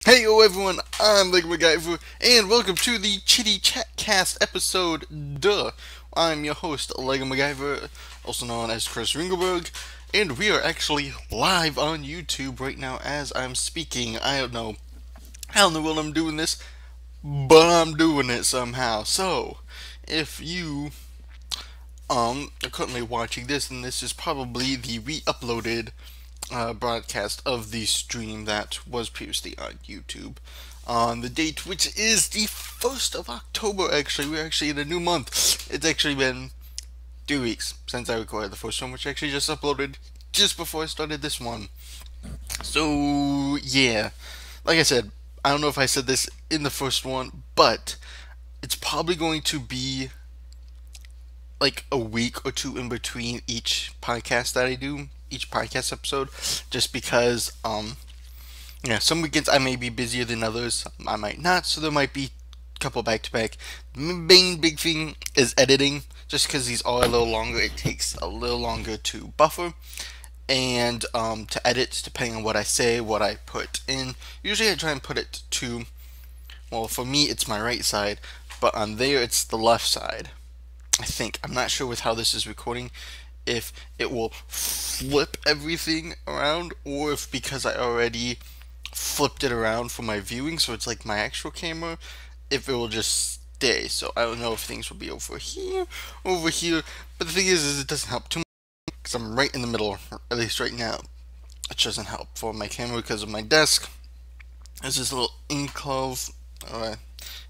Hey yo everyone, I'm MacGyver, and welcome to the Chitty-Chat Cast episode, duh. I'm your host, Lego MacGyver, also known as Chris Ringelberg, and we are actually live on YouTube right now as I'm speaking. I don't know how in the world I'm doing this, but I'm doing it somehow. So, if you are currently watching this, then this is probably the re-uploaded broadcast of the stream that was previously on YouTube on the date, which is the 1st of October. Actually, we're actually in a new month. It's actually been 2 weeks since I recorded the first one, which I actually just uploaded just before I started this one. So, yeah, like I said, I don't know if I said this in the first one, but it's probably going to be like a week or two in between each podcast that I do, each podcast episode, just because yeah, some weekends I may be busier than others, I might not, so there might be a couple back to back. Main big thing is editing, just because these are a little longer, it takes a little longer to buffer and to edit, depending on what I say, what I put in. Usually I try and put it to, well, for me it's my right side, but on there it's the left side. I think. I'm not sure with how this is recording if it will flip everything around or if because I already flipped it around for my viewing so it's like my actual camera, if it will just stay. So I don't know if things will be over here, but the thing is it doesn't help too much because I'm right in the middle, at least right now. It doesn't help for my camera because of my desk. There's this little enclave, uh,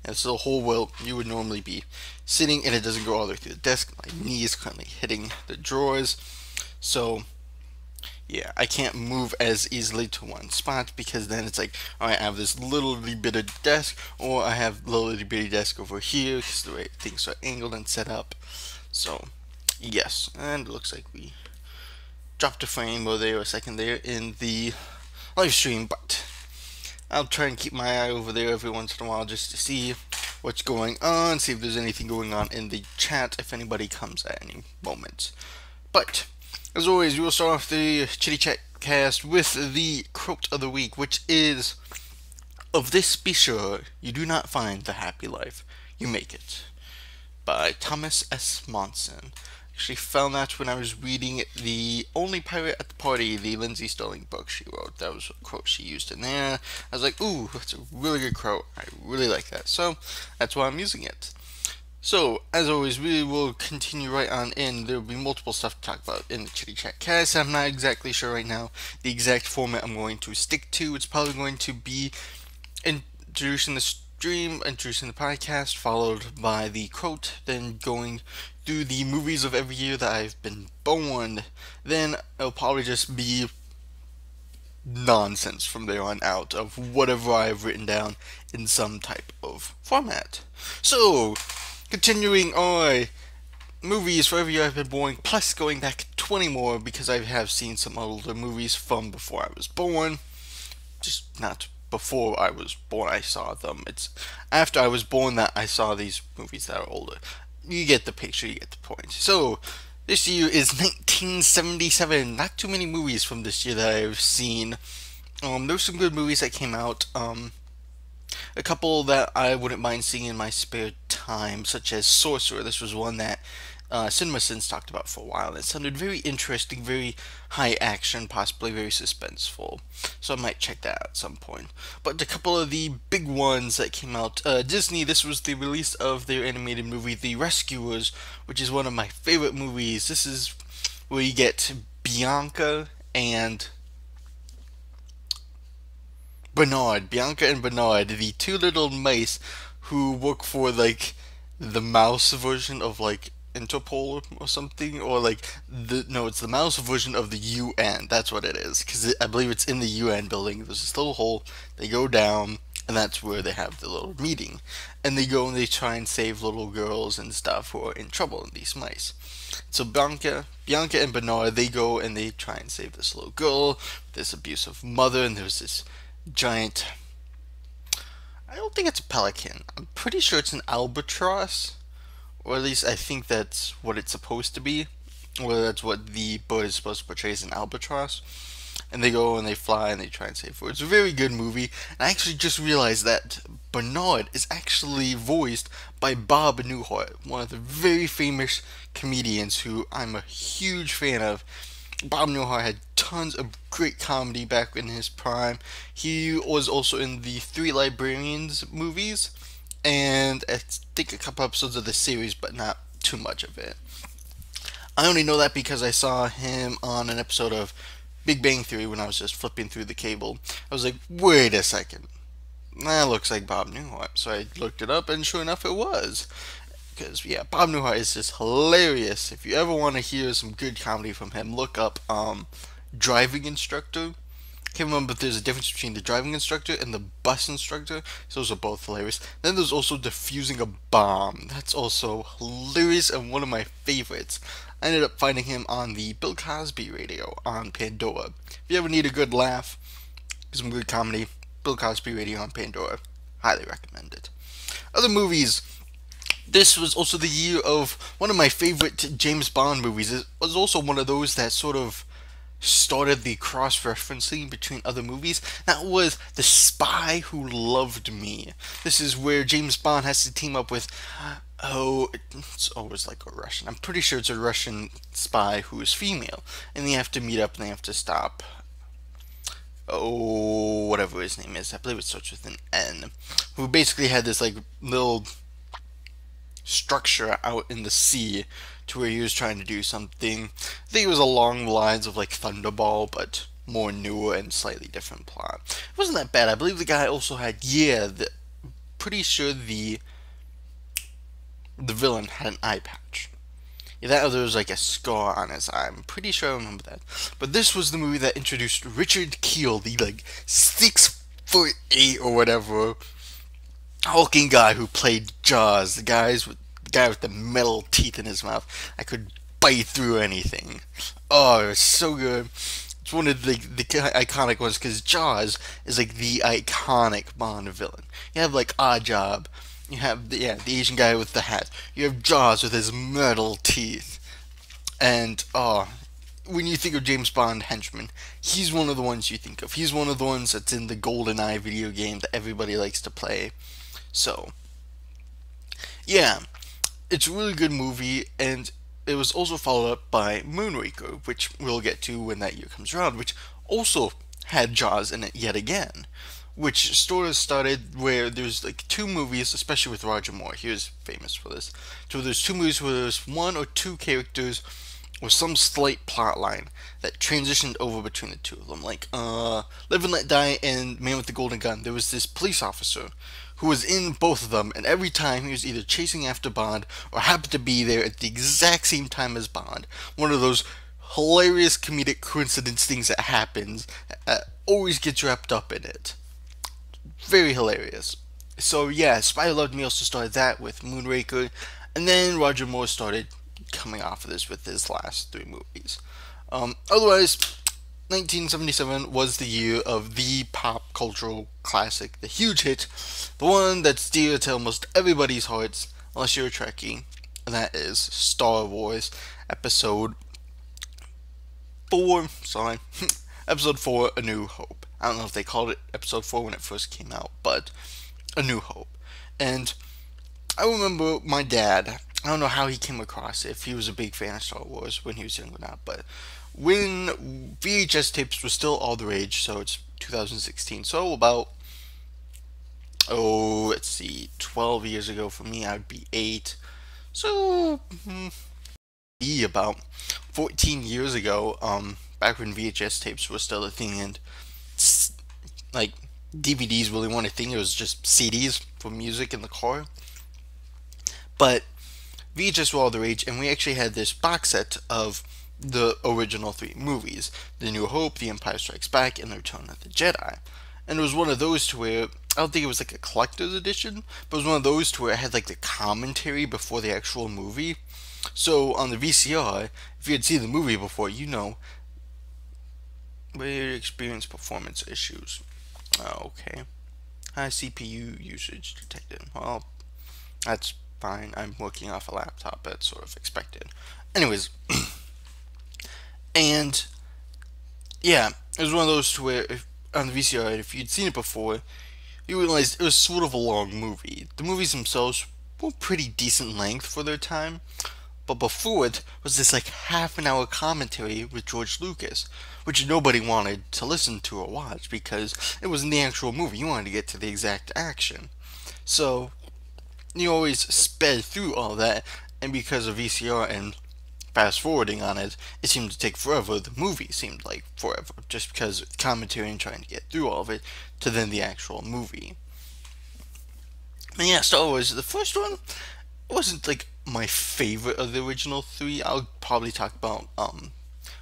it's a hole where you would normally be sitting, and it doesn't go all the way through the desk. My knee is currently hitting the drawers, so yeah, I can't move as easily to one spot because then it's like, alright, I have this little bit of desk, or I have little bitty desk over here because the way things are angled and set up. So yes, and it looks like we dropped a frame or there a second there in the live stream, but I'll try and keep my eye over there every once in a while just to see what's going on, see if there's anything going on in the chat, if anybody comes at any moment. But, as always, we will start off the Chitty-Chat Cast with the quote of the week, which is, "Of this be sure, you do not find the happy life, you make it," by Thomas S. Monson. Actually found that when I was reading The Only Pirate at the Party, the Lindsay Sterling book she wrote. That was a quote she used in there. I was like, ooh, that's a really good quote. I really like that. So, that's why I'm using it. So, as always, we will continue right on in. There will be multiple stuff to talk about in the Chitty-Chat Cast. I'm not exactly sure right now the exact format I'm going to stick to. It's probably going to be introducing the stream, introducing the podcast, followed by the quote, then going through the movies of every year that I've been born. Then it'll probably just be nonsense from there on out of whatever I've written down in some type of format. So, continuing on, movies for every year I've been born, plus going back 20 more because I have seen some older movies from before I was born. Just not before I was born I saw them. It's after I was born that I saw these movies that are older. You get the picture, you get the point. So, this year is 1977. Not too many movies from this year that I've seen. There's some good movies that came out. A couple that I wouldn't mind seeing in my spare time, such as Sorcerer. This was one that CinemaSins talked about for a while. It sounded very interesting, very high action, possibly very suspenseful. So I might check that out at some point. But a couple of the big ones that came out, Disney, this was the release of their animated movie, The Rescuers, which is one of my favorite movies. This is where you get Bianca and Bianca and Bernard, the two little mice who work for like the mouse version of like Interpol or something, or like it's the mouse version of the UN. That's what it is, because I believe it's in the UN building. There's this little hole. They go down, and that's where they have the little meeting, and they go and they try and save little girls and stuff who are in trouble. In these mice. So Bianca and Bernard, they go and they try and save this little girl, this abusive mother, and there's this giant. I don't think it's a pelican. I'm pretty sure it's an albatross. Or at least I think that's what it's supposed to be. Or that's what the bird is supposed to portray as an albatross. and they go and they fly and they try and save her. It's a very good movie. And I actually just realized that Bernard is actually voiced by Bob Newhart, one of the very famous comedians who I'm a huge fan of. Bob Newhart had tons of great comedy back in his prime. He was also in the Three Librarians movies, and I think a couple episodes of the series, but not too much of it. I only know that because I saw him on an episode of Big Bang Theory when I was just flipping through the cable. I was like, wait a second, that looks like Bob Newhart. So I looked it up, and sure enough, it was. Because, yeah, Bob Newhart is just hilarious. If you ever want to hear some good comedy from him, look up Driving Instructor. Can't remember if there's a difference between the driving instructor and the bus instructor. So those are both hilarious. Then there's also defusing a bomb. That's also hilarious and one of my favorites. I ended up finding him on the Bill Cosby radio on Pandora. If you ever need a good laugh, some good comedy, Bill Cosby radio on Pandora. Highly recommend it. Other movies. This was also the year of one of my favorite James Bond movies. It was also one of those that sort of started the cross-referencing between other movies. That was The Spy Who Loved Me. This is where James Bond has to team up with, it's always like a Russian. I'm pretty sure it's a Russian spy who is female. And they have to meet up and they have to stop, whatever his name is. I believe it starts with an N. Who basically had this like little structure out in the sea to where he was trying to do something. I think it was along the lines of like Thunderball, but more newer and slightly different plot. It wasn't that bad. I believe the guy also had, pretty sure the villain had an eye patch. Yeah, that other was like a scar on his eye. I'm pretty sure I remember that. But this was the movie that introduced Richard Kiel, the like 6'8" or whatever hulking guy who played Jaws. The guy with the metal teeth in his mouth. I could bite through anything. Oh, it was so good. It's one of the iconic ones because Jaws is like the iconic Bond villain. You have like Oddjob. You have the Asian guy with the hat. You have Jaws with his metal teeth. And when you think of James Bond henchman, he's one of the ones you think of. He's one of the ones that's in the GoldenEye video game that everybody likes to play. So, yeah, it's a really good movie, and it was also followed up by Moonraker, which we'll get to when that year comes around, which also had Jaws in it yet again, which sort of started where there's like two movies, especially with Roger Moore. He was famous for this. So there's two movies where there's one or two characters or some slight plot line that transitioned over between the two of them. Like, Live and Let Die and Man with the Golden Gun. There was this police officer who was in both of them, and every time he was either chasing after Bond or happened to be there at the exact same time as Bond. One of those hilarious comedic coincidence things that happens that always gets wrapped up in it. Very hilarious. So yeah, Spy Who Loved Me also started that with Moonraker, and then Roger Moore started coming off of this with his last three movies. Otherwise, 1977 was the year of the pop cultural classic, the huge hit, the one that's dear to almost everybody's hearts, unless you're a Trekkie, and that is Star Wars Episode 4, Episode 4, A New Hope. I don't know if they called it Episode 4 when it first came out, but A New Hope. And I remember my dad, I don't know how he came across it, if he was a big fan of Star Wars when he was young or not, but when VHS tapes were still all the rage, so it's 2016, so about, 12 years ago for me, I'd be 8, so, about 14 years ago, back when VHS tapes were still a thing, and, like, DVDs really weren't a thing, it was just CDs for music in the car, but VHS were all the rage, and we actually had this box set of the original three movies, The New Hope, The Empire Strikes Back, and The Return of the Jedi. And it was one of those to where, I don't think it was like a collector's edition, but it was one of those to where it had like the commentary before the actual movie. So on the VCR, if you had seen the movie before, you know, we experienced performance issues. Okay. High CPU usage detected. Well, that's fine. I'm working off a laptop. That's sort of expected. Anyways, and yeah, it was one of those to where on the VCR, if you'd seen it before, you realized it was sort of a long movie. The movies themselves were pretty decent length for their time, but before it was this like half an hour commentary with George Lucas, which nobody wanted to listen to or watch because it wasn't the actual movie. You wanted to get to the exact action. So you always sped through all that, and because of VCR and fast forwarding on it, it seemed to take forever. The movie seemed like forever, just because of commentary and trying to get through all of it to then the actual movie. And yeah, Star Wars, the first one wasn't like my favorite of the original three. I'll probably talk about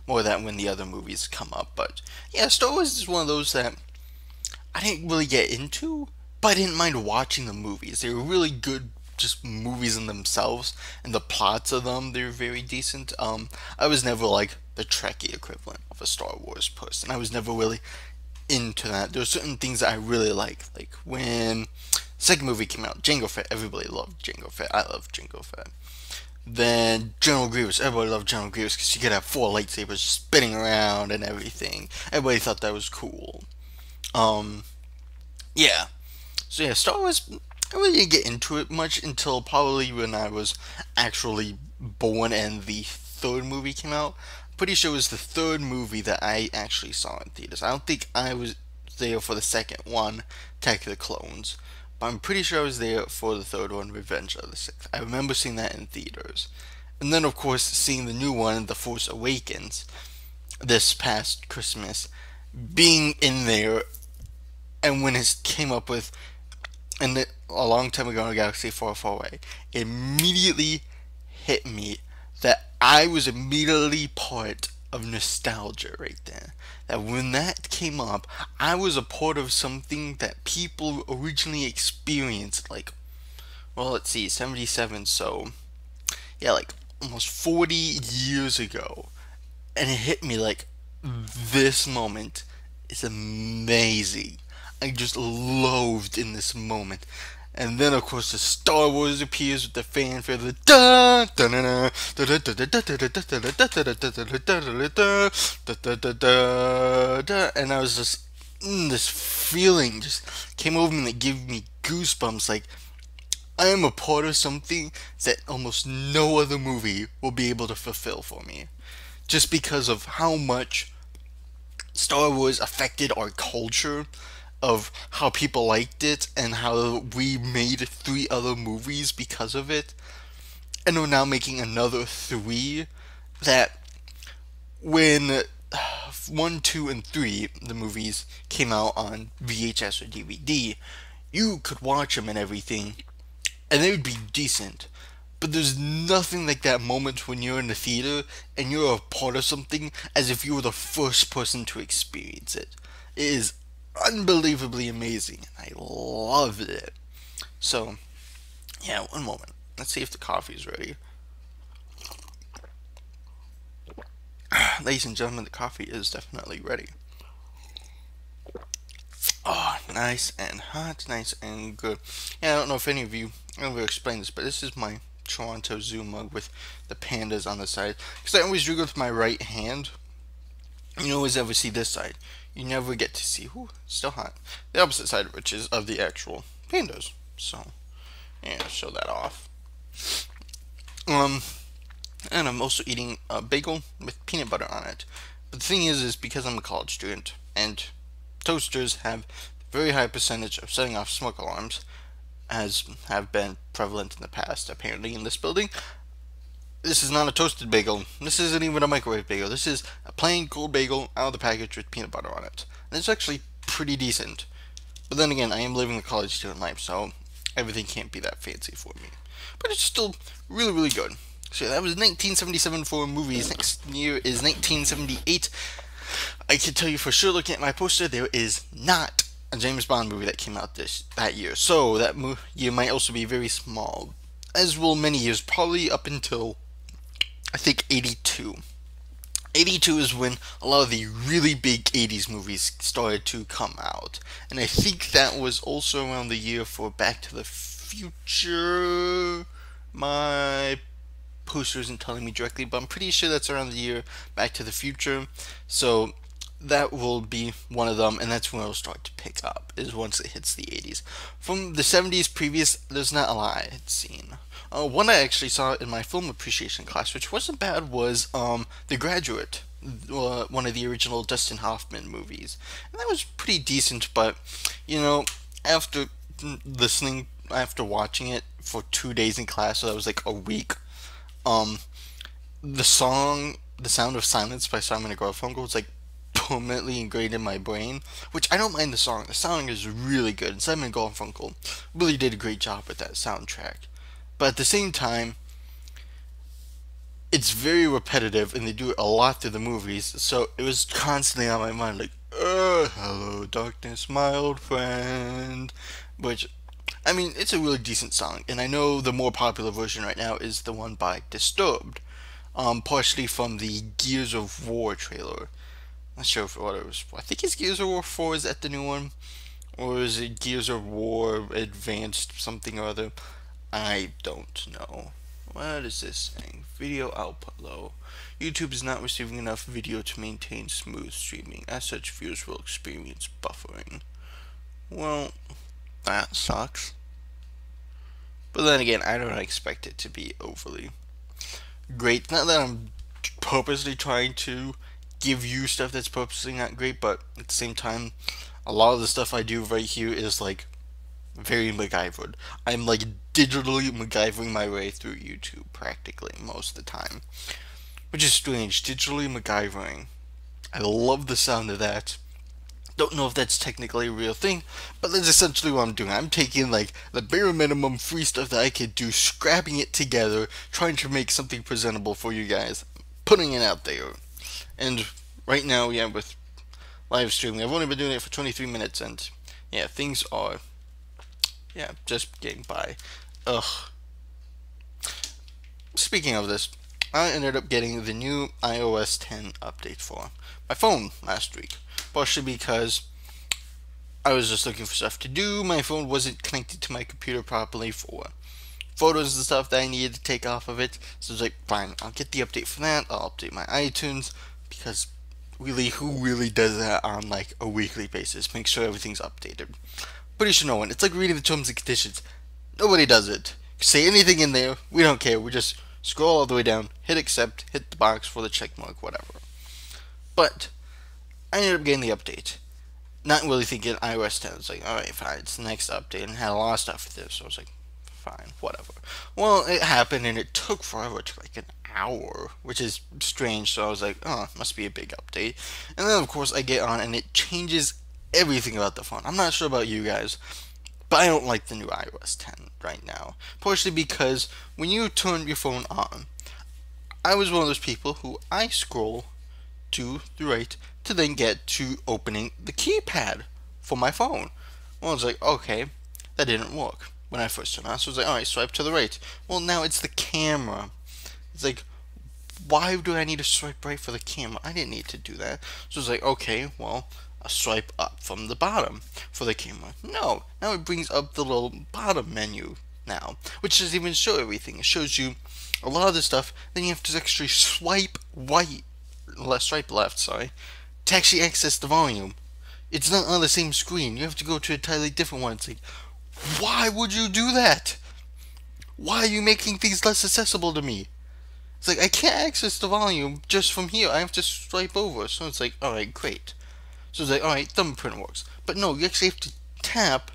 more of that when the other movies come up. But yeah, Star Wars is one of those that I didn't really get into, but I didn't mind watching the movies. They were really good, just movies in themselves, and the plots of them, they were very decent. I was never like the Trekkie equivalent of a Star Wars person. I was never really into that. There were certain things that I really like when the second movie came out, Jango Fett. Everybody loved Jango Fett. I love Jango Fett. Then General Grievous. Everybody loved General Grievous because you could have four lightsabers spinning around and everything. Everybody thought that was cool. Um, yeah. So yeah, Star Wars. I really didn't get into it much until probably when I was actually born and the third movie came out. Pretty sure it was the third movie that I actually saw in theaters. I don't think I was there for the second one, Attack of the Clones, but I'm pretty sure I was there for the third one, Revenge of the Sith. I remember seeing that in theaters. And then, of course, seeing the new one, The Force Awakens, this past Christmas, being in there, and when it came up with, and a long time ago in a galaxy far, far away, it immediately hit me that I was immediately part of nostalgia right there. That when that came up, I was a part of something that people originally experienced, like, well, let's see, 77, so, yeah, like, almost 40 years ago. And it hit me like, this moment is amazing. I just loathed in this moment. And then, of course, the Star Wars appears with the fanfare, the da da da da da, and I was just this feeling just came over me that gave me goosebumps. Like I am a part of something that almost no other movie will be able to fulfill for me, just because of how much Star Wars affected our culture, of how people liked it, and how we made three other movies because of it. And we're now making another three that when 1, 2, and 3, the movies came out on VHS or DVD, you could watch them and everything, and they would be decent. But there's nothing like that moment when you're in the theater and you're a part of something as if you were the first person to experience it. It is unbelievably amazing. I loved it. So, yeah, one moment. Let's see if the coffee's ready. Ladies and gentlemen, the coffee is definitely ready. Oh, nice and hot, nice and good. Yeah, I don't know if any of you ever explained this, but this is my Toronto Zoo mug with the pandas on the side. Because I always drink with my right hand. You always ever see this side. You never get to see, ooh, it's still hot, the opposite side, which is of the actual pandas. So, yeah, show that off. And I'm also eating a bagel with peanut butter on it. But the thing is because I'm a college student, and toasters have a very high percentage of setting off smoke alarms, as have been prevalent in the past, apparently, in this building. This is not a toasted bagel. This isn't even a microwave bagel. This is a plain cold bagel out of the package with peanut butter on it. And it's actually pretty decent. But then again, I am living the college student life, so everything can't be that fancy for me. But it's still really, really good. So that was 1977 for movies. Next year is 1978. I can tell you for sure, looking at my poster, there is not a James Bond movie that came out that year. So that year might also be very small, as will many years, probably up until I think 82. 82 is when a lot of the really big 80s movies started to come out. And I think that was also around the year for Back to the Future. My poster isn't telling me directly, but I'm pretty sure that's around the year Back to the Future. So that will be one of them, and that's when it'll start to pick up, is once it hits the 80s. From the 70s previous, there's not a lot I had seen. One I actually saw in my film appreciation class, which wasn't bad, was The Graduate, one of the original Dustin Hoffman movies. And that was pretty decent, but, you know, after after watching it for 2 days in class, so that was like a week, um, the song The Sound of Silence by Simon and Garfunkel was like permanently ingrained in my brain, which I don't mind the song. The song is really good, and Simon and Garfunkel really did a great job with that soundtrack. But at the same time, it's very repetitive, and they do it a lot through the movies, so it was constantly on my mind, like, hello, darkness, my old friend. Which, I mean, it's a really decent song, and I know the more popular version right now is the one by Disturbed, partially from the Gears of War trailer. Not sure what it was. I think it's Gears of War 4. Is that the new one? Or is it Gears of War Advanced something or other? I don't know. What is this saying? Video output low. YouTube is not receiving enough video to maintain smooth streaming. As such, viewers will experience buffering. Well, that sucks. But then again, I don't expect it to be overly great. Not that I'm purposely trying to give you stuff that's purposely not great, but at the same time, a lot of the stuff I do right here is like very MacGyvered. I'm like digitally MacGyvering my way through YouTube practically most of the time, which is strange. Digitally MacGyvering. I love the sound of that. Don't know if that's technically a real thing, but that's essentially what I'm doing. I'm taking like the bare minimum free stuff that I could do, scrapping it together, trying to make something presentable for you guys, putting it out there. And right now, yeah, with live streaming, I've only been doing it for 23 minutes, and yeah, things are, yeah, just getting by. Ugh. Speaking of this, I ended up getting the new iOS 10 update for my phone last week. Partially because I was just looking for stuff to do. My phone wasn't connected to my computer properly for photos and stuff that I needed to take off of it. So I was like, fine, I'll get the update for that. I'll update my iTunes, because really, who really does that on like a weekly basis? Make sure everything's updated. Pretty sure no one. It's like reading the terms and conditions. Nobody does it. Say anything in there, we don't care. We just scroll all the way down, hit accept, hit the box for the check mark, whatever. But I ended up getting the update. Not really thinking iOS 10. It's like, alright, fine, it's the next update, and had a lot of stuff with this, so I was like, fine, whatever. Well, it happened, and it took forever. It took like an hour, which is strange, so I was like, oh, it must be a big update. And then, of course, I get on, and it changes everything about the phone. I'm not sure about you guys, but I don't like the new iOS 10 right now. Partially because when you turn your phone on, I was one of those people who I scroll to the right to then get to opening the keypad for my phone. Well, I was like, okay, that didn't work when I first turned on. So I was like, alright, swipe to the right. Well, now it's the camera. It's like, why do I need to swipe right for the camera? I didn't need to do that. So I was like, okay, well, I'll swipe up from the bottom for the camera. No, now it brings up the little bottom menu now, which doesn't even show everything. It shows you a lot of the stuff. Then you have to actually swipe left, sorry, to actually access the volume. It's not on the same screen. You have to go to a entirely different one. It's like, why would you do that? Why are you making things less accessible to me? It's like, I can't access the volume just from here. I have to swipe over. So it's like, alright, great. So it's like, alright, thumbprint works. But no, you actually have to tap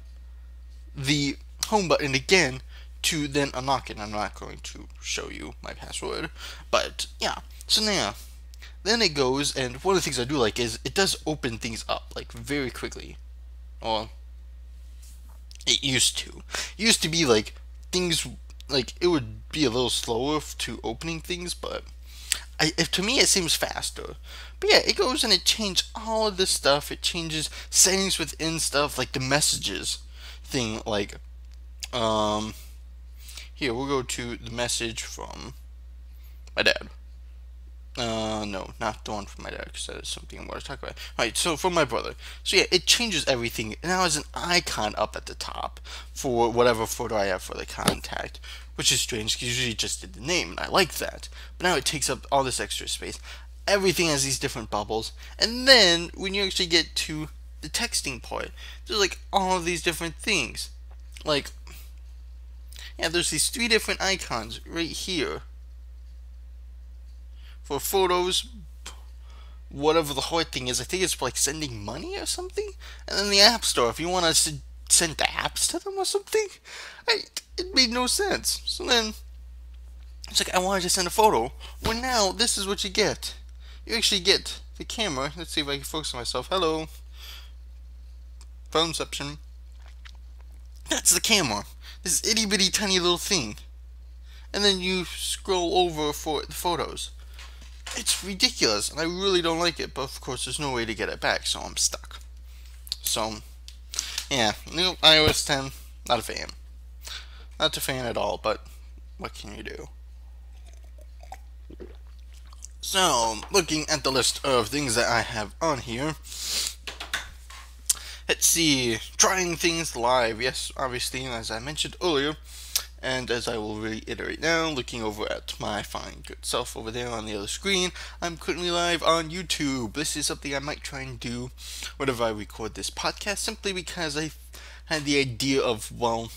the home button again to then unlock it. I'm not going to show you my password. But, yeah. So now, then it goes, and one of the things I do like is it does open things up, like, very quickly. Or, it used to. It used to be, like, things, like, it would be a little slower to opening things, but to me it seems faster. But yeah, it goes and it changes all of this stuff. It changes settings within stuff, like the messages thing, like, here, we'll go to the message from my dad. No, not the one from my dad, because that is something I want to talk about. Alright, so from my brother. So yeah, it changes everything. It now has an icon up at the top for whatever photo I have for the contact, which is strange, because usually it just did the name, and I like that. But now it takes up all this extra space. everything has these different bubbles. And then when you actually get to the texting part, there's like all of these different things. Like, yeah, there's these 3 different icons right here for photos, whatever the heart thing is. I think it's for like sending money or something. And then the App Store, if you want to send apps to them or something. It made no sense. So then it's like, I wanted to send a photo. Well, now this is what you get. You actually get the camera. Let's see if I can focus on myself. Hello. Phoneception. That's the camera. This itty bitty tiny little thing. And then you scroll over for the photos. It's ridiculous, and I really don't like it, but of course there's no way to get it back, so I'm stuck. So, yeah, new iOS 10, not a fan. Not a fan at all, but what can you do? So, looking at the list of things that I have on here, let's see, trying things live, yes, obviously, as I mentioned earlier, and as I will reiterate now, looking over at my fine good self over there on the other screen, I'm currently live on YouTube. This is something I might try and do whenever I record this podcast, simply because I had the idea of, well,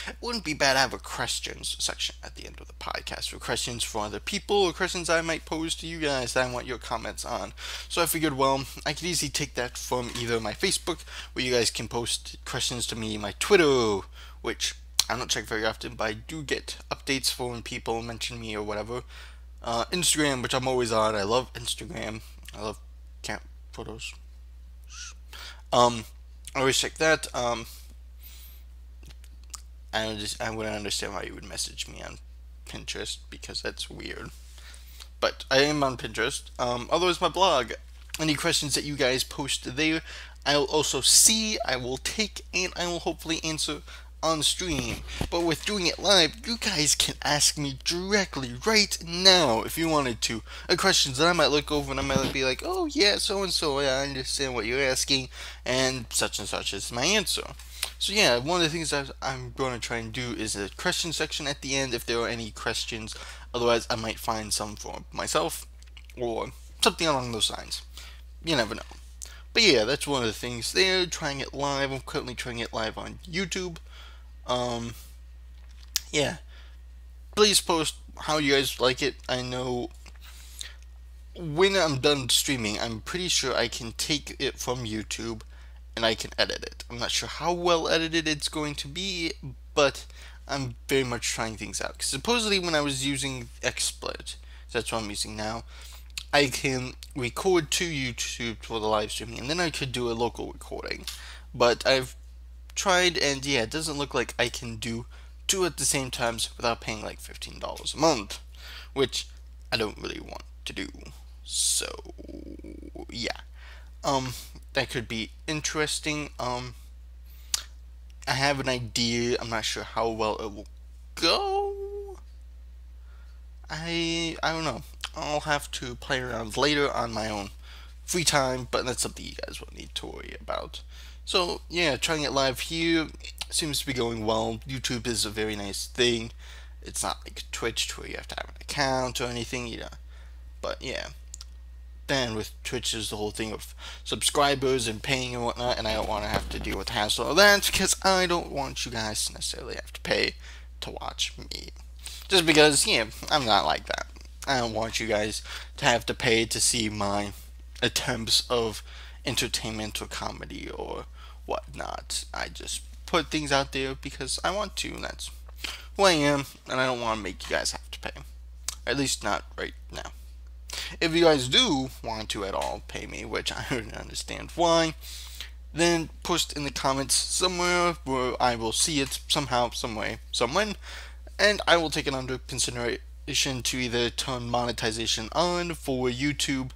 it wouldn't be bad to have a questions section at the end of the podcast for questions for other people or questions I might pose to you guys that I want your comments on. So I figured, well, I could easily take that from either my Facebook, where you guys can post questions to me, my Twitter, which I don't check very often, but I do get updates for when people mention me or whatever. Instagram, which I'm always on. I love Instagram. I love camp photos. I always check that. I wouldn't understand why you would message me on Pinterest, because that's weird. But I am on Pinterest. Otherwise, my blog. Any questions that you guys post there, I'll also see, I will take, and I will hopefully answer on stream. But with doing it live, you guys can ask me directly right now if you wanted to. Questions that I might look over and I might be like, oh yeah, so and so, yeah, I understand what you're asking, and such is my answer. So yeah, one of the things I'm going to try and do is a question section at the end if there are any questions. Otherwise, I might find some for myself or something along those lines. You never know. But yeah, that's one of the things there. Trying it live. I'm currently trying it live on YouTube. Yeah. Please post how you guys like it. I know when I'm done streaming, I'm pretty sure I can take it from YouTube and I can edit it. I'm not sure how well edited it's going to be, but I'm very much trying things out. 'Cause supposedly when I was using XSplit, that's what I'm using now, I can record to YouTube for the live streaming, and then I could do a local recording. But I've tried, and yeah, it doesn't look like I can do 2 at the same times without paying like $15 a month, which I don't really want to do. So yeah, that could be interesting. I have an idea. I'm not sure how well it will go. I don't know. I'll have to play around later on my own free time, but that's something you guys won't need to worry about. So yeah, trying it live here seems to be going well. YouTube is a very nice thing. It's not like Twitch where you have to have an account or anything, you know. But yeah. Then with Twitch is the whole thing of subscribers and paying and whatnot, and I don't want to have to deal with the hassle of that, because I don't want you guys to necessarily have to pay to watch me. Just because, yeah, I'm not like that. I don't want you guys to have to pay to see my attempts of entertainment or comedy or whatnot. I just put things out there because I want to, and that's who I am, and I don't want to make you guys have to pay. At least not right now. If you guys do want to at all pay me, which I don't understand why, then post in the comments somewhere where I will see it somehow, some way, somewhen, and I will take it under consideration to either turn monetization on for YouTube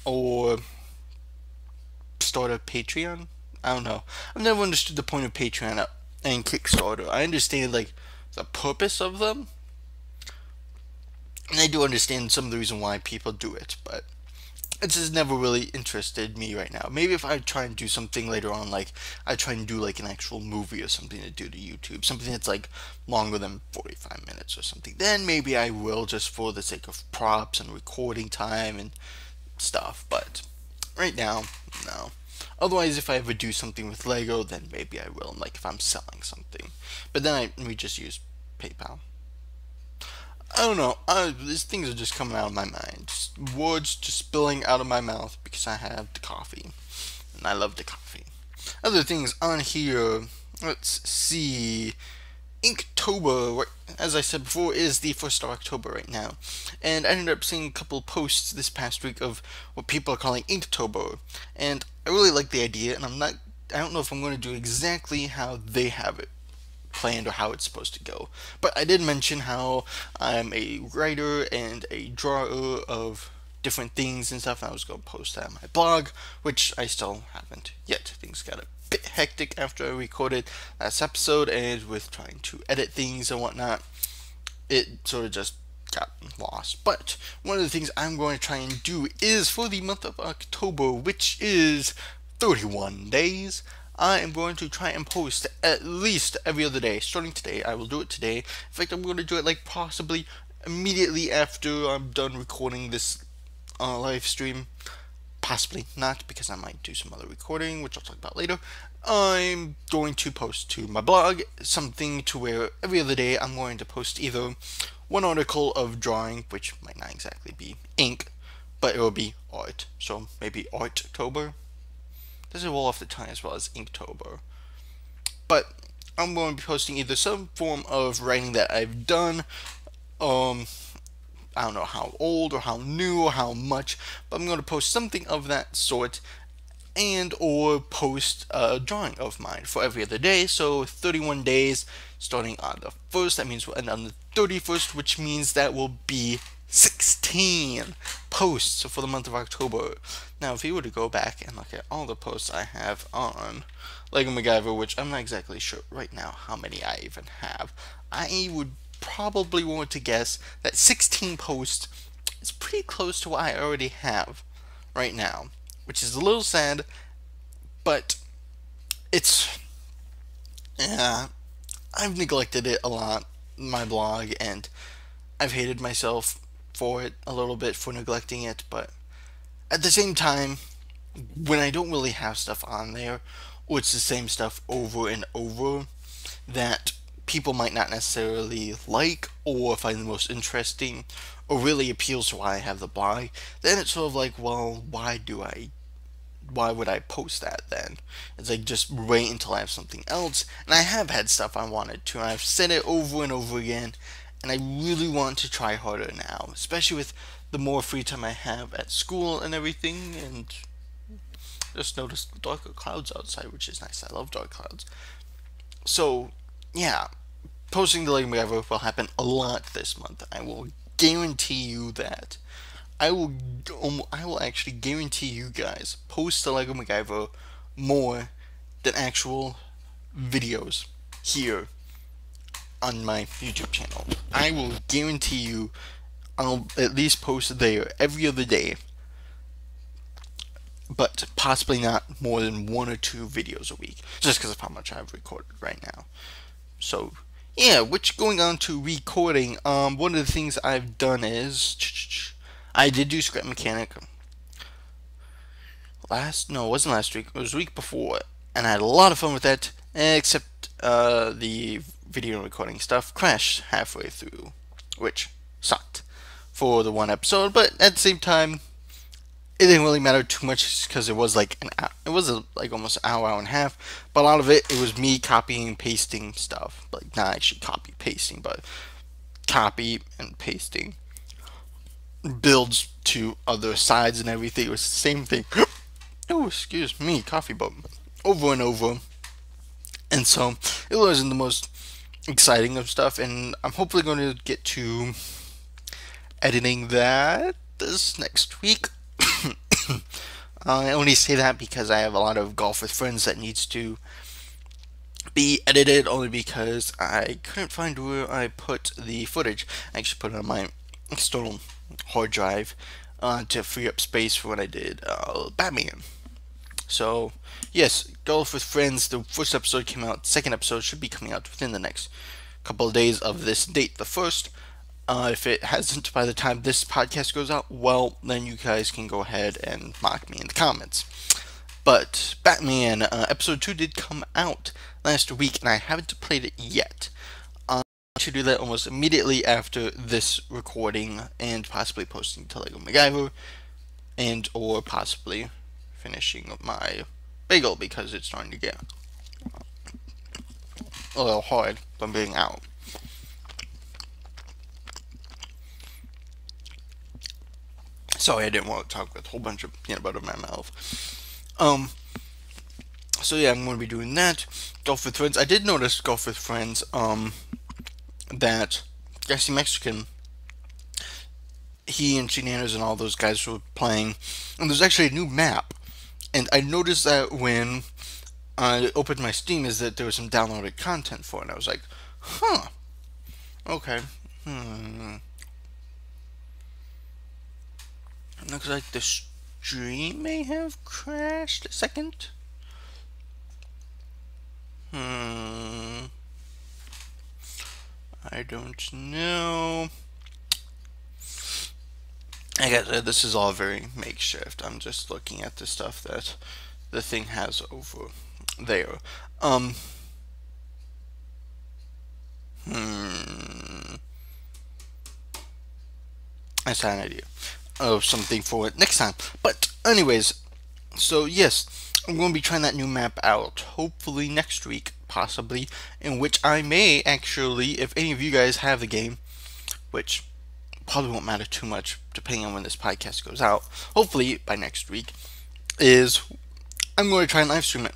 or start a Patreon. I don't know. I've never understood the point of Patreon and Kickstarter. I understand like the purpose of them, and I do understand some of the reason why people do it, but it just never really interested me right now. Maybe if I try and do something later on, like I try and do like an actual movie or something to do to YouTube, something that's like longer than 45 minutes or something, then maybe I will, just for the sake of props and recording time and stuff, but right now, no. Otherwise, if I ever do something with Lego, then maybe I will, like if I'm selling something. But then we just use PayPal. I don't know. These things are just coming out of my mind. Just words just spilling out of my mouth because I have the coffee. And I love the coffee. Other things on here. Let's see. Inktober, as I said before, is the 1st of October right now. And I ended up seeing a couple posts this past week of what people are calling Inktober. And I really like the idea, and I don't know if I'm going to do exactly how they have it planned or how it's supposed to go. But I did mention how I'm a writer and a drawer of different things and stuff, and I was going to post that on my blog, which I still haven't yet. Things got a bit hectic after I recorded last episode, and with trying to edit things and whatnot, it sort of just got lost. But one of the things I'm going to try and do is for the month of October, which is 31 days, I am going to try and post at least every other day. Starting today, I will do it today. In fact, I'm going to do it like possibly immediately after I'm done recording this live stream. Possibly not, because I might do some other recording, which I'll talk about later. I'm going to post to my blog something to where every other day I'm going to post either one article of drawing, which might not exactly be ink, but it will be art. So maybe Arttober. Does it roll off the tongue as well as Inktober? But I'm going to be posting either some form of writing that I've done. I don't know how old or how new or how much, but I'm going to post something of that sort, and or post a drawing of mine for every other day. So 31 days starting on the 1st. That means we'll end on the 31st, which means that will be 16 posts for the month of October. Now, if you were to go back and look at all the posts I have on Lego MacGyver, which I'm not exactly sure right now how many I even have, I would probably want to guess that 16 posts is pretty close to what I already have right now, which is a little sad, but it's, yeah, I've neglected it a lot, my blog, and I've hated myself for it a little bit for neglecting it. But at the same time, when I don't really have stuff on there, or it's the same stuff over and over that people might not necessarily like or find the most interesting or really appeals to why I have the blog, then it's sort of like, well, why would I post that then? It's like, just wait until I have something else. And I have had stuff I wanted to, and I've said it over and over again, and I really want to try harder now, especially with the more free time I have at school and everything. And just noticed darker clouds outside, which is nice. I love dark clouds. So yeah, posting the Lego MacGyver will happen a lot this month. I will guarantee you that. I will actually guarantee you guys post the Lego MacGyver more than actual videos here on my YouTube channel. I will guarantee you I'll at least post there every other day, but possibly not more than 1 or 2 videos a week, just because of how much I've recorded right now. So yeah, which going on to recording, one of the things I've done is I did do Scrap Mechanic it wasn't last week, it was the week before, and I had a lot of fun with that, except the video recording stuff crashed halfway through, which sucked for the one episode. But at the same time, it didn't really matter too much because it was like like almost an hour and a half. But a lot of it was me copying and pasting stuff, like not actually copy pasting, but copy and pasting builds to other sides and everything. It was the same thing. Oh, excuse me, coffee button. Over and over. And so it wasn't the most exciting of stuff, and I'm hopefully going to get to editing that this next week. I only say that because I have a lot of golf with friends that needs to be edited, only because I couldn't find where I put the footage. I actually put it on my external hard drive to free up space for when I did Batman. So yes, golf with friends, the first episode came out. The second episode should be coming out within the next couple of days of this date, the 1st. If it hasn't by the time this podcast goes out, well, then you guys can go ahead and mock me in the comments. But Batman Episode 2 did come out last week, and I haven't played it yet. I'm going to do that almost immediately after this recording, and possibly posting to Lego MacGyver, and or possibly finishing my bagel, because it's starting to get a little hard from being out. Sorry, I didn't want to talk with a whole bunch of peanut butter in my mouth. So yeah, I'm going to be doing that. Golf with Friends. I did notice Golf with Friends, that Gassy Mexican, he and Shenanigans and all those guys were playing, and there's actually a new map. And I noticed that when I opened my Steam, is that there was some downloaded content for it, and I was like, huh, okay, Looks like the stream may have crashed a second. I don't know. Like I said, this is all very makeshift. I'm just looking at the stuff that the thing has over there. That's an idea of something for it next time. But anyways, so yes, I'm going to be trying that new map out, hopefully next week, possibly, in which I may actually, if any of you guys have the game, which probably won't matter too much depending on when this podcast goes out, hopefully by next week, is I'm going to try and live stream it.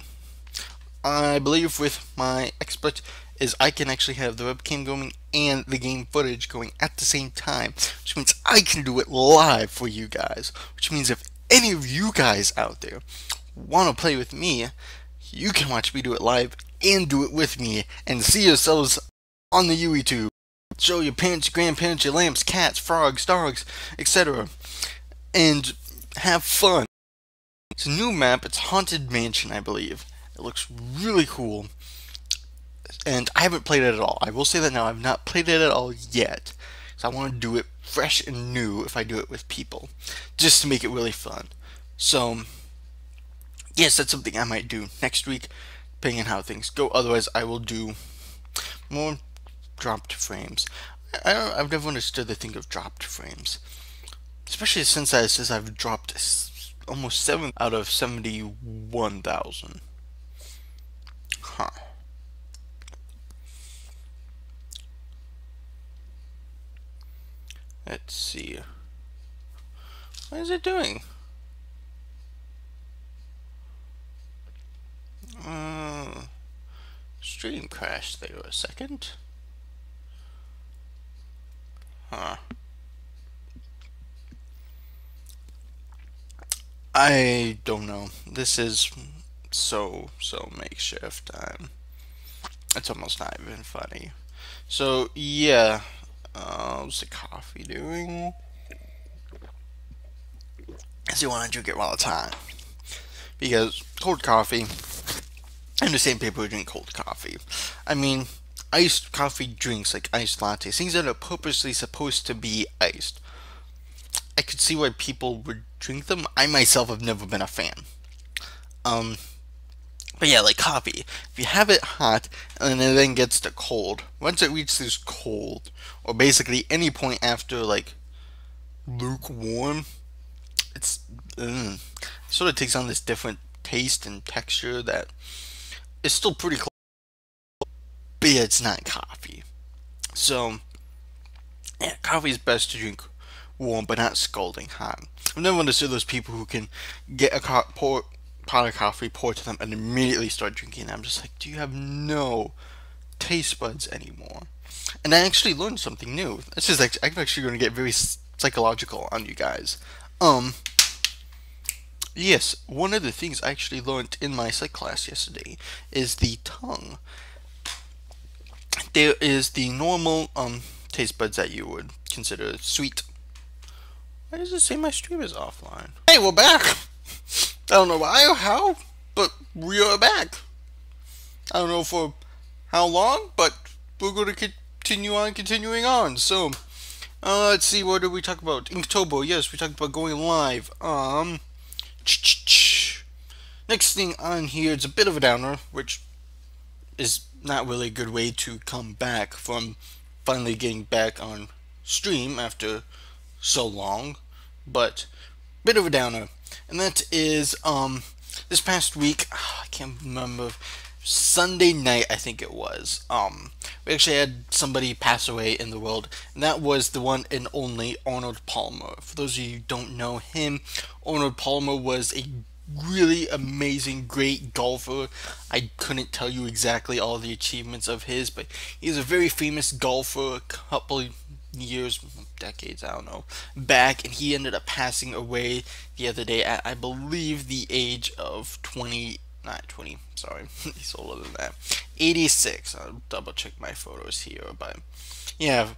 I believe with my expert is I can actually have the webcam going and the game footage going at the same time, which means I can do it live for you guys, which means if any of you guys out there want to play with me, you can watch me do it live and do it with me and see yourselves on the YouTube. Show your parents, grandparents, your lamps, cats, frogs, dogs, etc. and have fun. It's a new map. It's Haunted Mansion, I believe. It looks really cool. And I haven't played it at all. I will say that now. I've not played it at all yet. So I want to do it fresh and new if I do it with people, just to make it really fun. So, yes, that's something I might do next week, depending on how things go. Otherwise, I will do more dropped frames. I've never understood the thing of dropped frames, especially since I've dropped almost 7 out of 71,000. Huh. Let's see. What is it doing? Stream crashed there a second. Huh. I don't know. This is so makeshift. It's almost not even funny. So yeah. What's the coffee doing? So you want to drink it while it's hot, because cold coffee, I'm the same people who drink cold coffee. I mean, iced coffee drinks like iced lattes, things that are purposely supposed to be iced, I could see why people would drink them. I myself have never been a fan. But yeah, like coffee, if you have it hot and it then gets to cold, once it reaches cold, or basically any point after like lukewarm, it's sort of takes on this different taste and texture that is still pretty cold, but yeah, it's not coffee. So yeah, coffee is best to drink warm, but not scalding hot. I've never understood those people who can get a pot of coffee, pour it to them, and immediately start drinking it. I'm just like, do you have no taste buds anymore? And I actually learned something new. This is like, I'm actually going to get very psychological on you guys. Yes, one of the things I actually learned in my psych class yesterday is the tongue. There is the normal taste buds that you would consider sweet. Why does it say my stream is offline? Hey, we're back! I don't know why or how, but we are back. I don't know for how long, but we're going to continuing on. So, Let's see, what did we talk about? Inktober, yes, we talked about going live. Next thing on here, it's a bit of a downer, which is not really a good way to come back from finally getting back on stream after so long, but bit of a downer, and that is this past week. I can't remember. Sunday night, I think it was. We actually had somebody pass away in the world, and that was the one and only Arnold Palmer. For those of you who don't know him, Arnold Palmer was a really amazing, great golfer. I couldn't tell you exactly all the achievements of his, but he's a very famous golfer. A couple years, decades, I don't know, back, and he ended up passing away the other day at, I believe, the age of 20. Not 20, sorry, he's older than that. 86. I'll double check my photos here, but yeah,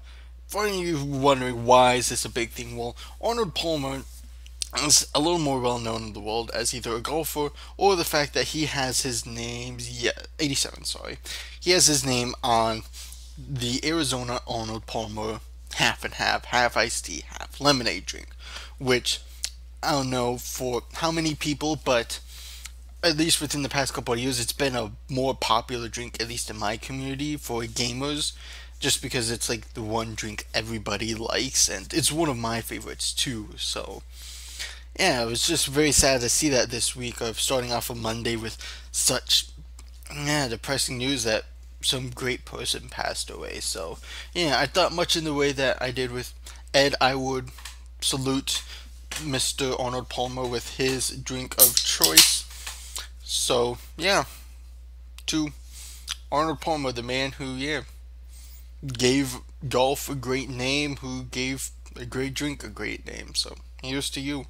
for any of you wondering why is this a big thing, well, Arnold Palmer is a little more well known in the world as either a golfer or the fact that he has his name, 87, sorry. He has his name on the Arizona Arnold Palmer half and half iced tea, half lemonade drink, which I don't know for how many people, but at least within the past couple of years, it's been a more popular drink, at least in my community, for gamers, just because it's like the one drink everybody likes, and it's one of my favorites too, so yeah, it was just very sad to see that this week of starting off a Monday with such depressing news that some great person passed away. So yeah, I thought much in the way that I did with Ed, I would salute Mr. Arnold Palmer with his drink of choice. So yeah, to Arnold Palmer, the man who gave golf a great name, who gave a great drink a great name. So here's to you.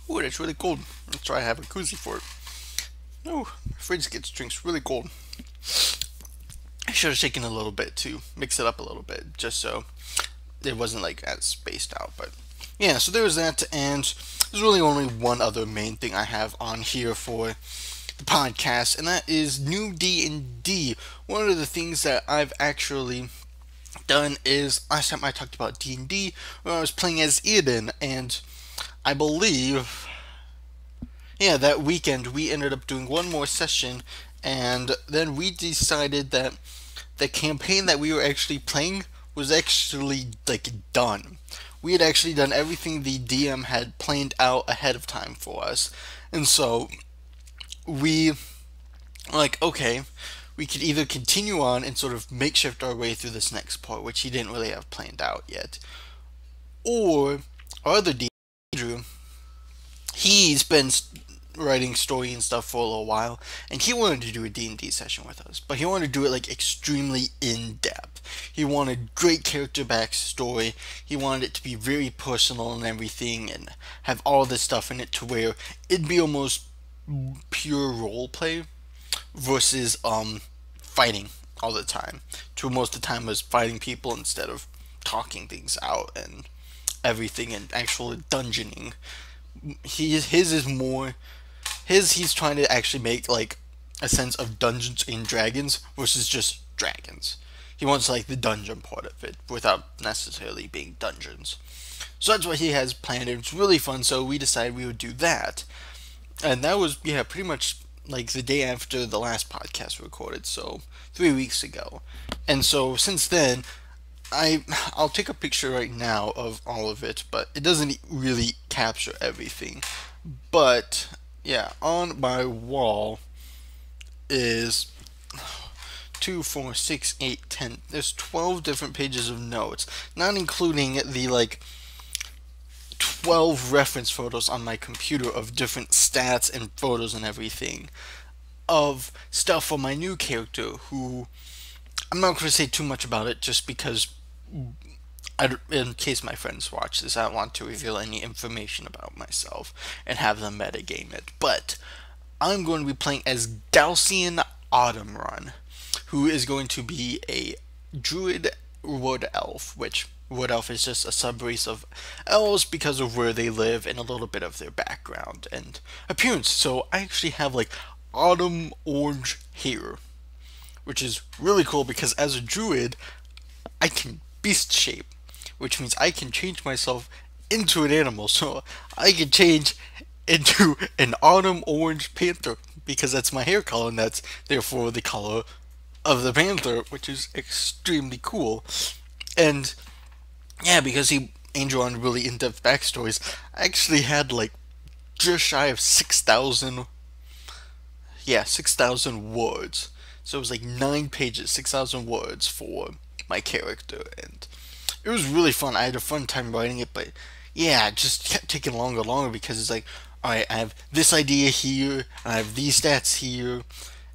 Ooh, that's really cold. Let's try to have a koozie for it. Oh, my fridge gets drinks really cold. I should have shaken a little bit to mix it up a little bit, just so it wasn't like as spaced out. But yeah, so there was that, and there's really only one other main thing I have on here for the podcast, and that is new D&D. One of the things that I've actually done is, last time I talked about D&D, where I was playing as Eden, and I believe, yeah, that weekend we ended up doing one more session, and then we decided that the campaign that we were actually playing was actually, like, done. We had actually done everything the DM had planned out ahead of time for us, and so we like, okay, we could either continue on and sort of makeshift our way through this next part, which he didn't really have planned out yet, or our other DM, Andrew, he's been writing story and stuff for a little while, and he wanted to do a D&D session with us, but he wanted to do it like extremely in-depth. He wanted great character backstory, he wanted it to be very personal and everything, and have all this stuff in it to where it'd be almost pure roleplay versus fighting all the time. To most of the time was fighting people instead of talking things out and everything and actual dungeoning. His is more he's trying to actually make like a sense of Dungeons and Dragons versus just dragons. He wants like the dungeon part of it without necessarily being dungeons. So that's what he has planned. It's really fun, so we decided we would do that. And that was, yeah, pretty much like the day after the last podcast recorded, so 3 weeks ago. And so since then, I'll take a picture right now of all of it, but it doesn't really capture everything. But yeah, on my wall is 2, 4, 6, 8, 10. There's 12 different pages of notes, not including the like 12 reference photos on my computer of different stats and photos and everything of stuff for my new character, who I'm not going to say too much about it just because in case my friends watch this, I don't want to reveal any information about myself and have them metagame it. But I'm going to be playing as Gaussian Autumnrun, who is going to be a druid wood elf, which wood elf is just a subrace of elves because of where they live and a little bit of their background and appearance. So I actually have like autumn orange hair, which is really cool because as a druid, I can beast shape, which means I can change myself into an animal. So I can change into an autumn orange panther because that's my hair color and that's therefore the color of the panther, which is extremely cool. And yeah, because he Angel on really in-depth backstories, I actually had like just shy of 6,000, yeah, 6,000 words. So it was like 9 pages, 6,000 words for my character, and it was really fun. I had a fun time writing it, but yeah, it just kept taking longer and longer because it's like, alright, I have this idea here, and I have these stats here,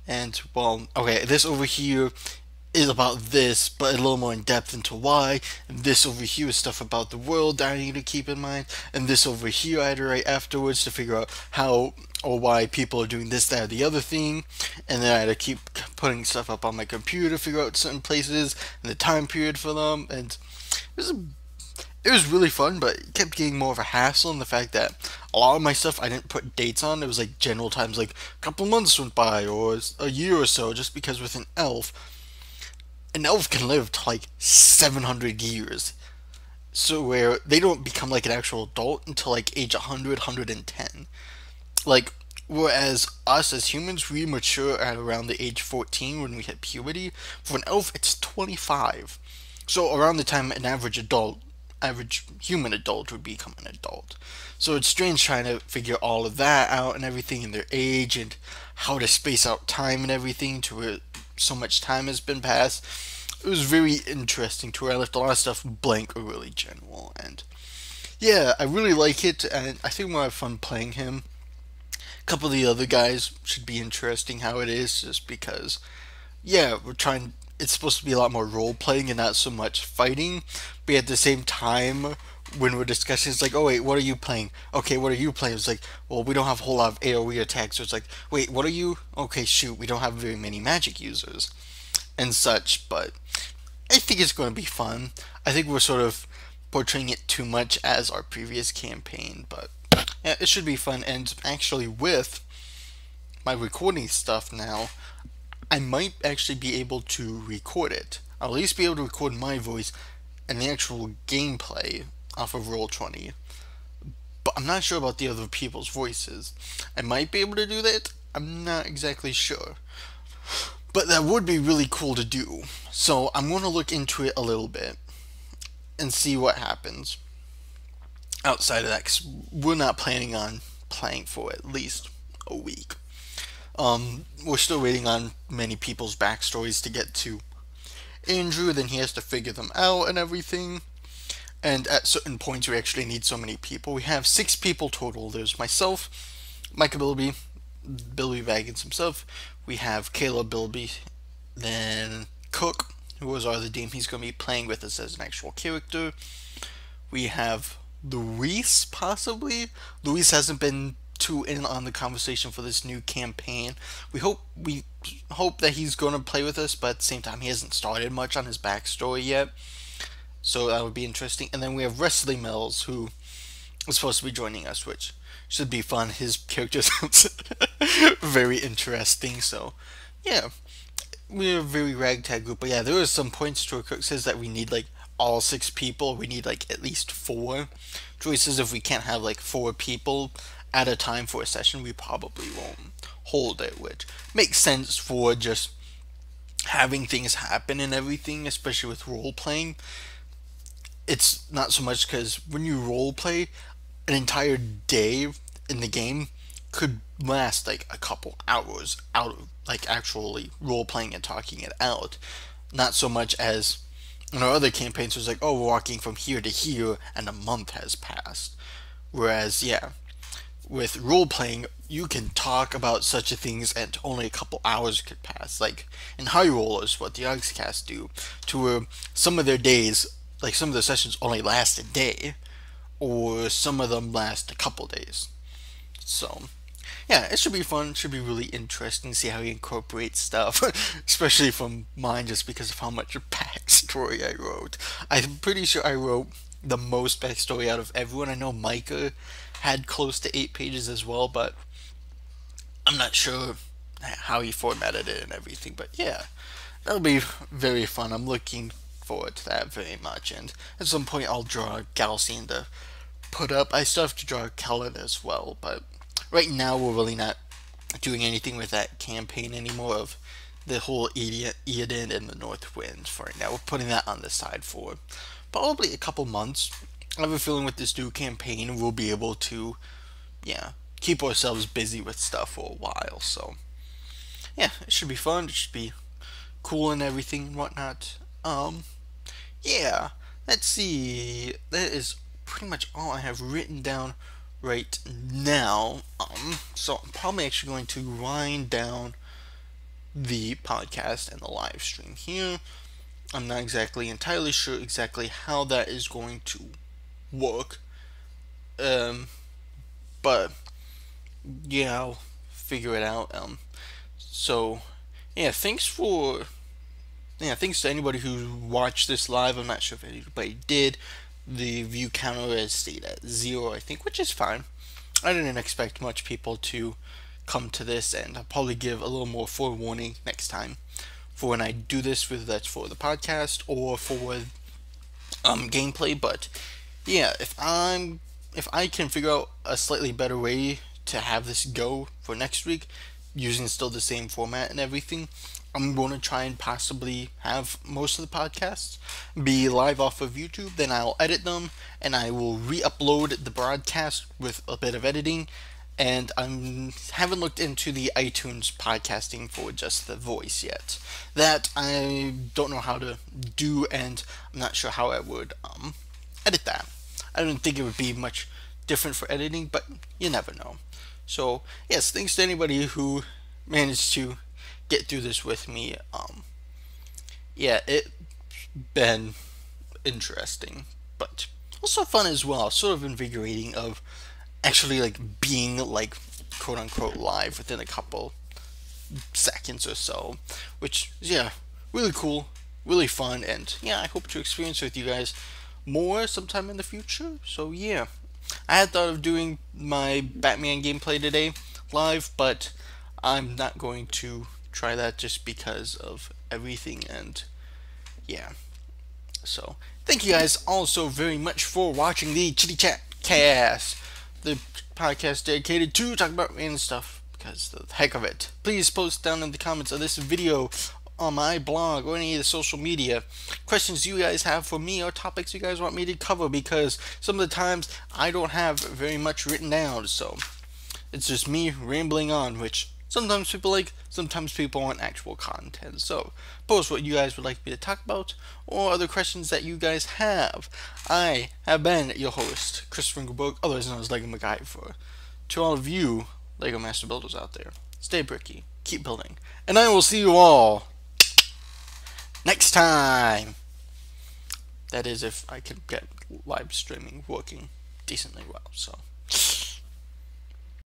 and well, okay, this over here is about this, but a little more in depth into why. And this over here is stuff about the world that I need to keep in mind. And this over here I had to write afterwards to figure out how or why people are doing this, that, or the other thing. And then I had to keep putting stuff up on my computer, figure out certain places and the time period for them. And it was really fun, but it kept getting more of a hassle in the fact that a lot of my stuff I didn't put dates on. It was like general times, like a couple months went by or a year or so, just because with an elf can live to like 700 years. So where they don't become like an actual adult until like age 100, 110. Like, whereas us as humans, we mature at around the age 14 when we hit puberty. For an elf, it's 25. So around the time an average human adult would become an adult. So it's strange trying to figure all of that out and everything and their age and how to space out time and everything to where so much time has been passed. It was very interesting to where I left a lot of stuff blank or really general. And yeah, I really like it, and I think we'll have fun playing him. A couple of the other guys should be interesting how it is, just because, yeah, it's supposed to be a lot more role playing and not so much fighting, but at the same time, when we're discussing, it's like, oh wait, what are you playing? Okay, what are you playing? It's like, well, we don't have a whole lot of AoE attacks, so it's like, wait, what are you? Okay, shoot, we don't have very many magic users and such, but I think it's going to be fun. I think we're sort of portraying it too much as our previous campaign, but yeah, it should be fun. And actually, with my recording stuff now, I might actually be able to record it. I'll at least be able to record my voice and the actual gameplay off of Roll20. But I'm not sure about the other people's voices. I might be able to do that. I'm not exactly sure. But that would be really cool to do. So I'm going to look into it a little bit and see what happens outside of that, because we're not planning on playing for at least a week. We're still waiting on many people's backstories to get to Andrew, then he has to figure them out and everything. And at certain points we actually need so many people. We have 6 people total. There's myself, Micah Bilby Baggins himself, we have Caleb Bilby, then Cook, who was our other DM. He's going to be playing with us as an actual character. We have Luis, possibly. Luis hasn't been too in on the conversation for this new campaign. We hope that he's going to play with us, but at the same time he hasn't started much on his backstory yet. So that would be interesting. And then we have Wesley Mills, who is supposed to be joining us, which should be fun. His character sounds very interesting. So yeah, we're a very ragtag group. But yeah, there are some points to where Cook says that we need like all 6 people. We need like at least 4 choices. If we can't have like 4 people at a time for a session, we probably won't hold it, which makes sense for just having things happen and everything, especially with role playing. It's not so much because when you role play, an entire day in the game could last like a couple hours out of like actually role playing and talking it out. Not so much as in our other campaigns, it was like, oh, we're walking from here to here and a month has passed. Whereas, yeah, with role playing, you can talk about such a things and only a couple hours could pass. Like in High Rollers, what the Cast do, to where some of their days, like some of the sessions only last a day, or some of them last a couple days. So yeah, it should be fun. It should be really interesting to see how he incorporates stuff, especially from mine, just because of how much backstory I wrote. I'm pretty sure I wrote the most backstory out of everyone. I know Micah had close to 8 pages as well, but I'm not sure how he formatted it and everything. But yeah, that'll be very fun. I'm looking forward to that very much. And at some point, I'll draw a Galaxian to put up. I still have to draw a Kellet as well, but right now we're really not doing anything with that campaign anymore of the whole Eoden and the North Wind for right now. We're putting that on the side for probably a couple months. I have a feeling with this new campaign we'll be able to, yeah, keep ourselves busy with stuff for a while. So yeah, it should be fun. It should be cool and everything and whatnot. Yeah, let's see. That is pretty much all I have written down right now. So I'm probably actually going to wind down the podcast and the live stream here. I'm not exactly entirely sure exactly how that is going to work. But yeah, I'll figure it out. So yeah, thanks to anybody who watched this live. I'm not sure if anybody did. The view counter has stayed at 0, I think, which is fine. I didn't expect much people to come to this, and I'll probably give a little more forewarning next time for when I do this, whether that's for the podcast or for gameplay. But yeah, if I can figure out a slightly better way to have this go for next week, using still the same format and everything, I'm going to try and possibly have most of the podcasts be live off of YouTube. Then I'll edit them and I will re-upload the broadcast with a bit of editing. And I haven't looked into the iTunes podcasting for just the voice yet. That I don't know how to do, and I'm not sure how I would edit that. I don't think it would be much different for editing, but you never know. So yes, thanks to anybody who managed to get through this with me. Yeah, it's been interesting, but also fun as well. Sort of invigorating of actually like being like quote unquote live within a couple seconds or so, which is, yeah, really cool, really fun, and yeah, I hope to experience with you guys more sometime in the future. So yeah, I had thought of doing my Batman gameplay today live, but I'm not going to try that just because of everything. And yeah, so thank you guys all so very much for watching the Chitty-Chat Cast, the podcast dedicated to talk about random stuff because the heck of it. Please post down in the comments of this video on my blog or any of the social media questions you guys have for me or topics you guys want me to cover, because some of the times I don't have very much written down, so it's just me rambling on, which sometimes people like, sometimes people want actual content. So post what you guys would like me to talk about or other questions that you guys have. I have been your host, Chris Ringelberg, otherwise known as Lego MacGyver. To all of you Lego Master Builders out there, stay bricky, keep building, and I will see you all next time. That is, if I can get live streaming working decently well. So